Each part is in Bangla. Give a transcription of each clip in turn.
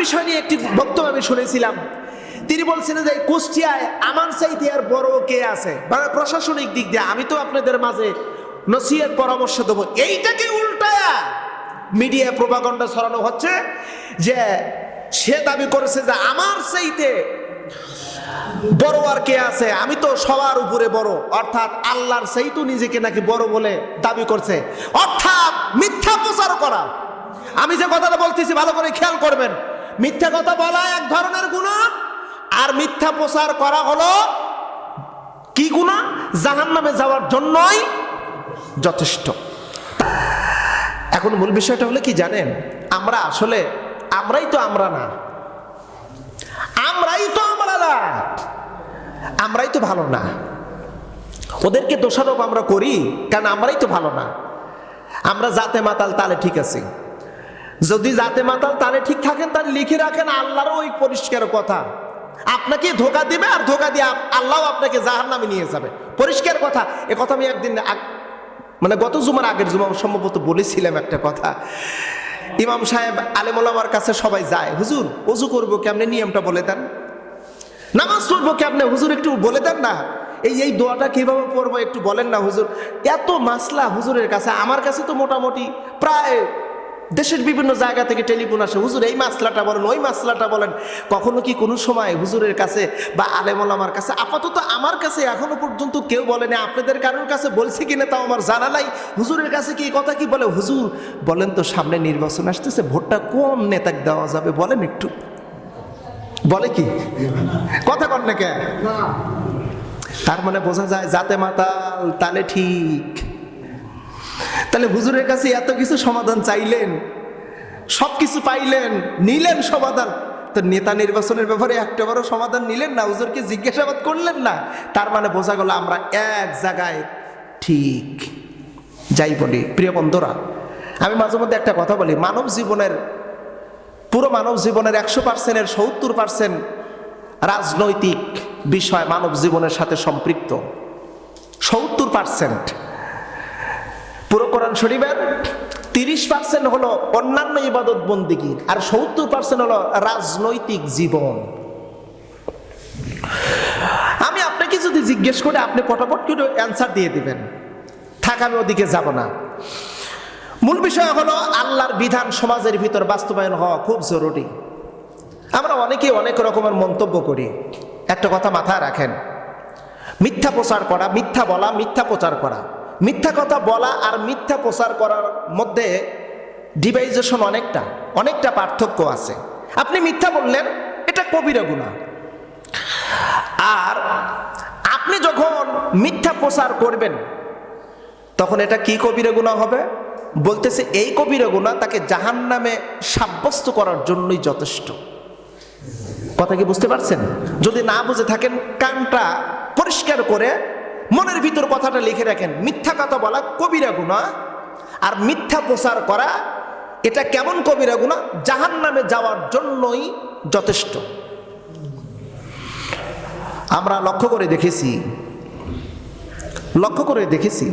বিষয় নিয়ে একটি বক্তব্য আমি শুনেছিলাম। তিনি বলছেন যে কুষ্টিয়ায় আমার চাইতে আর বড় কে আছে, মানে প্রশাসনিক দিক দিয়ে আমি তো আপনাদের মাঝে নসিহত পরামর্শ দেবো। এইটাকে উল্টায়া মিডিয়া প্রোপাগান্ডা ছড়ানো হচ্ছে যে সে দাবি করেছে যে আমার চাইতে বড় আর কে আছে, আমি তো সবার উপরে বড়, অর্থাৎ আল্লাহর চাইতে নিজেকে নাকি বড় বলে দাবি করছে, অর্থাৎ মিথ্যা প্রচার করা। আমি যে কথাটা বলতেছি ভালো করে খেয়াল করবেন, মিথ্যা কথা বলা এক ধরনের গুনাহ, আর মিথ্যা প্রচার করা হলো কি গুনাহ? জাহান্নামে যাওয়ার জন্যই যথেষ্ট। এখন মূল বিষয়টা হলো কি জানেন, আমরা আসলে আমরাই তো আমরা না, আমরাই তো ভালো না। ওদেরকে দোষারোপ আমরা করি কারণ আমরাই তো ভালো না। আমরা জাতে মাতাল তালে ঠিক আছি। যদি জাতে মাতাল তালে ঠিক থাকেন তাহলে লিখে রাখেন আল্লাহরও ওই পরিষ্কার কথা, আপনাকে ধোকা দিবে আর ধোকা দিয়ে আল্লাহ আপনাকে জাহান্নামে নিয়ে যাবে, পরিষ্কার কথা। এ কথা আমি একদিন মানে গত জুমার আগের জুমা সম্ভবত বলেছিলাম একটা কথা। ইমাম সাহেব আলেম ওলামার কাছে সবাই যায়, হুজুর ওযু করবো কেমনে, নিয়মটা বলে দেন। নামাজ পড়বো কেমনে, হুজুর একটু বলে দেন না। এই দোয়াটা কিভাবে পড়বো একটু বলেন না হুজুর। এত মাসলা হুজুরের কাছে, আমার কাছে তো মোটামুটি প্রায় দেশের বিভিন্ন জায়গা থেকে টেলিফোন আসে, হুজুর এই মাসলাটা বলেন, ওই মাসলাটা বলেন। কখনো কি কোনো সময় হুজুরের কাছে বা আলেম ওলামার কাছে, আপাতত আমার কাছে এখনো পর্যন্ত কেউ বলেনি, আপনাদের কারোর কাছে বলছে কিনা তাও আমার জানা নাই, হুজুরের কাছে কি কথা কি বলে, হুজুর বলেন তো সামনে নির্বাচন আসতেছে, ভোটটা কোন নেতাকে দেওয়া যাবে বলেন একটু, বলে কি কথা কন না কে? তার মানে বোঝা যায় জাতে মাতাল তালে ঠিক। তাহলে হুজুরের কাছে এত কিছু সমাধান চাইলেন, সবকিছু পাইলেন, নিলেন সমাধান, তো নেতা নির্বাচনের ব্যাপারে একটাবারও সমাধান নিলেন না, হুজুরকে জিজ্ঞাসাবাদ করলেন না। তার মানে বোঝা গেল আমরা এক জায়গায় ঠিক। যাই বলি প্রিয় বন্ধুরা, আমি মাঝে মধ্যে একটা কথা বলি, পুরো মানব জীবনের 100%-এর 70% রাজনৈতিক বিষয় মানব জীবনের সাথে সম্পৃক্ত। 70% পুরো কোরআন শরীফের, 30% হলো অন্যান্য ইবাদত বন্দেগী, আর 70% হলো রাজনৈতিক জীবন। আমি আপনাকে যদি জিজ্ঞেস করে আপনি পটাপট করে অ্যান্সার দিয়ে দিবেন, থাক আমি ওদিকে যাব না। মূল বিষয় হলো আল্লাহর বিধান সমাজের ভিতর বাস্তবায়ন হওয়া খুব জরুরি। আমরা অনেকে অনেক রকমের মন্তব্য করি। একটা কথা মাথায় রাখেন, মিথ্যা প্রচার করা, মিথ্যা বলা, মিথ্যা প্রচার করা, মিথ্যা কথা বলা আর মিথ্যা প্রচার করার মধ্যে ডিভাইজেশন অনেকটা পার্থক্য আছে। আপনি মিথ্যা বললেন, এটা কবিরা গুনাহ। আর আপনি যখন মিথ্যা প্রচার করবেন তখন এটা কি কবিরা গুনাহ হবে? বলতেছে এই কবিরা গুনাহ তাকে জাহান্নামে সাব্যস্ত করার জন্যই যথেষ্ট। কথা কি বুঝতে পারছেন? যদি না বুঝে থাকেন কানটা পরিষ্কার করে মনের ভিতর কথাটা লিখে রাখেন, মিথ্যা কথা বলা কবিরা গুনাহ, আর মিথ্যা প্রচার করা এটা কেমন কবিরা গুনাহ? জাহান্নামে যাওয়ার জন্যই যথেষ্ট। আমরা লক্ষ্য করে দেখেছি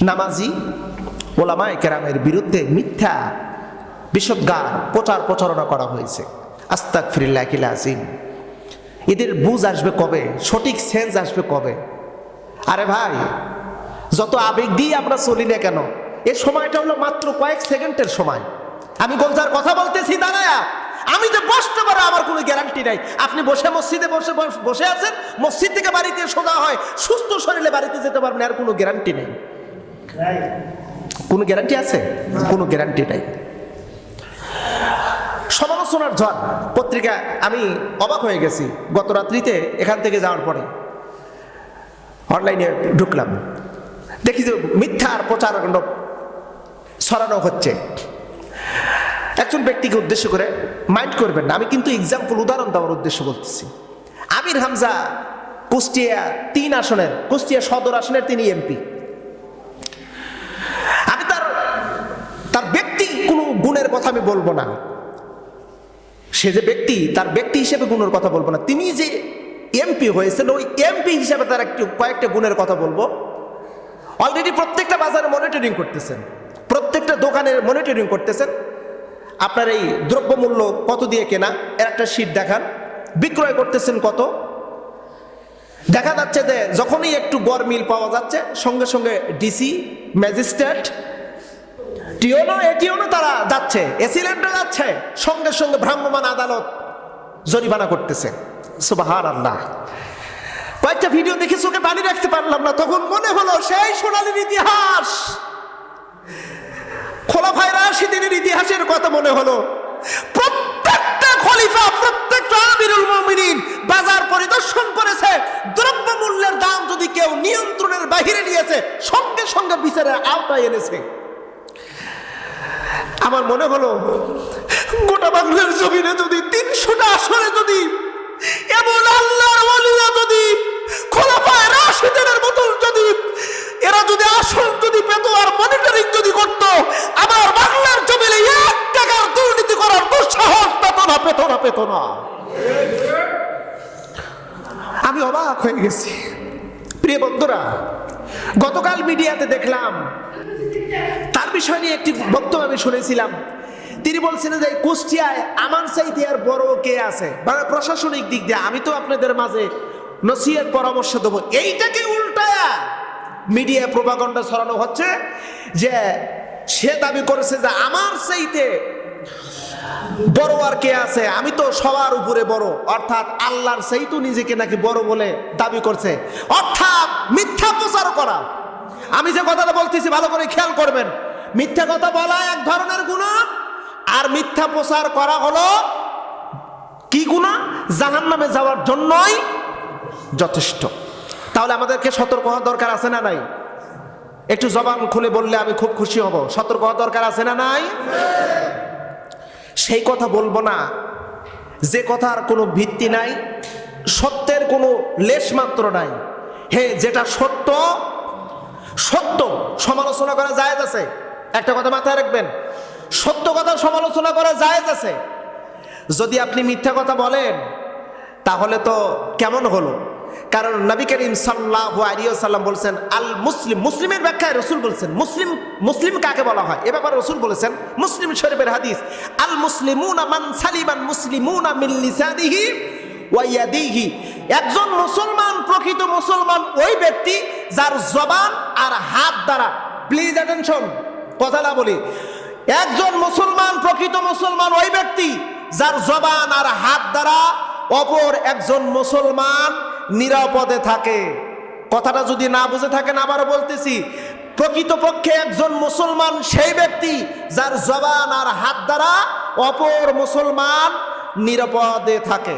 নামাজি ওলামায়ে কেরামের বিরুদ্ধে মিথ্যা বিষোদ্গার প্রচারণা করা হয়েছে। আস্তাগফিরুল্লাহিল আযীম। এদের বুঝ আসবে কবে? সঠিক সেন্স আসবে কবে? আরে ভাই, যত আবেগ দিয়ে আমরা চলি না কেন, এই সময়টা হলো মাত্র কয়েক সেকেন্ডের সময়। আমি গোলজার কথা বলতেছি দাঁড়ায়া, আমি যে বসতে পারো আমার কোনো গ্যারান্টি নাই। আপনি মসজিদে বসে আছেন, মসজিদ থেকে বাড়িতে সোজা হয় সুস্থ শরীরে বাড়িতে যেতে পারবেন, আর কোনো গ্যারান্টি নেই। কোনো গ্যারান্টি আছে? কোনো গ্যারান্টি নাই। সমালোচনার ঝড় পত্রিকা, আমি অবাক হয়ে গেছি গত রাত্রিতে এখান থেকে যাওয়ার পরে অনলাইনে ঢুকলাম, দেখি যে মিথ্যার প্রচারকাণ্ড ছড়ানো হচ্ছে। একজন ব্যক্তিকে উদ্দেশ্য করে, মাইন্ড করবেন না, আমি কিন্তু উদাহরণ দেওয়ার উদ্দেশ্য বলতেছি। আমির হামজা কুষ্টিয়া 3 আসনের, কুষ্টিয়া সদর আসনের তিনি এমপি। আমি তার ব্যক্তি কোনো গুণের কথা আমি বলবো না, সে যে ব্যক্তি তার ব্যক্তি হিসেবে গুণের কথা বলবো না। তিনি যে এমপি হয়েছেন ওই এমপি হিসেবে তার কয়েকটা গুণের কথা বলবো। অলরেডি প্রত্যেকটা বাজারে মনিটরিং করতেছেন, প্রত্যেকটা দোকানের মনিটরিং করতেছেন। আপনার এই দ্রব্যমূল্য কত দিয়ে কেনা, এর একটা শীট দেখান, বিক্রয় করতেছেন কত। দেখা যাচ্ছে যে যখনই একটু গরমিল পাওয়া যাচ্ছে সঙ্গে সঙ্গে ডিসি, ম্যাজিস্ট্রেট, টিওনো, এটিওনো তারা যাচ্ছে, এসিলেন্টে যাচ্ছে, সঙ্গে সঙ্গে ভ্রাম্যমাণ আদালত জরিমানা করতেছে। সুবহানাল্লাহ। কয়েকটা ভিডিও দেখে চোখে পানি রাখতে পারলাম না, তখন মনে হলো সেই সোনালীর ইতিহাস, খোলাফায়ে রাশিদিনের ইতিহাসের কথা মনে হলো। প্রত্যেকটা খলিফা, প্রত্যেকটা আমিরুল মুমিনিন বাজার পরিদর্শন করেছে, দ্রব্যমূল্যের দাম যদি কেউ নিয়ন্ত্রণের বাহিরে নিয়েছে সঙ্গে সঙ্গে বিচারের আওতায় এনেছে। আমার মনে হলো গোটা বাংলার জমিনে যদি 300টা আসরে যদি এমন আল্লাহর ওয়ালিরা যদি খোলাফায়ে রাশিদিনের মতো যদি এরা যদি আসন যদি পেত আর মনিটরিং যদি করত, আমার বাংলার জমিনে 1 টাকার দুর্নীতি করার দুঃসাহস পেত না। আমি অবাক হয়ে গেছি। প্রিয় বন্ধুরা, গতকাল মিডিয়াতে দেখলাম, তার বিষয় নিয়ে একটি বক্তব্য আমি শুনেছিলাম। তিনি বলছিলেন যে কুষ্টিয়ায় আমার চাইতে আর বড় কে আছে, মানে প্রশাসনিক দিক দিয়ে। আমি তো আপনাদের মাঝে নসিহত পরামর্শ দেবো, এইটাকে উল্টায়া মিডিয়ায় প্রোপাগান্ডা ছড়ানো হচ্ছে যে সে দাবি করেছে যে আমার চাইতে বড় আর কে আছে, আমি তো সবার উপরে বড়, অর্থাৎ আল্লাহর চাইতে নিজেকে নাকি বড় বলে দাবি করছে, অর্থাৎ মিথ্যা প্রচার করা। আমি যে কথাটা বলতেছি ভালো করে খেয়াল করবেন, মিথ্যা কথা বলা এক ধরনের গুনাহ, আর মিথ্যা প্রচার করা হলো কি গুনাহ? জাহান্নামে যাওয়ার জন্যই যথেষ্ট। তাহলে আমাদেরকে সতর্ক হওয়া দরকার আছে না নাই? একটু জবান খুলে বললে আমি খুব খুশি হব। সতর্ক হওয়া দরকার আছে না নাই? সেই কথা বলবো না যে কথার কোনো ভিত্তি নাই, সত্যের কোনো লেশ মাত্র নাই। হে, যেটা সত্য, সত্য সমালোচনা করা জায়েজ আছে। একটা কথা মাথায় রাখবেন, সত্য কথা সমালোচনা করা জায়েজ আছে। যদি আপনি মিথ্যা কথা বলেন তাহলে তো কেমন হলো? কারণ নবী করিম সাল্লাল্লাহু আলাইহি ওয়াসাল্লাম বলেছেন আল মুসলিম, মুসলিমের ব্যাখ্যায় রাসূল বলেছেন মুসলিম, মুসলিম কাকে বলা হয় এ ব্যাপারে রাসূল বলেছেন, মুসলিম শরীফের হাদিস, আল মুসলিমুনা মান সালিমান মুসলিমুনা মিন লিসানিহি ওয়া ইয়াদিহি। একজন মুসলমান, প্রকৃত মুসলমান ওই ব্যক্তি যার জবান আর হাত দ্বারা, প্লিজ অ্যাটেনশন, কথাটা বলি, একজন মুসলমান, প্রকৃত মুসলমান ওই ব্যক্তি যার জবান আর হাত দ্বারা অপর একজন মুসলমান নিরাপদে থাকে। কথাটা যদি না বুঝে থাকেন আবারও বলতেছি, প্রকৃতপক্ষে একজন মুসলমান সেই ব্যক্তি যার জবান আর হাত দ্বারা অপর মুসলমান নিরাপদে থাকে।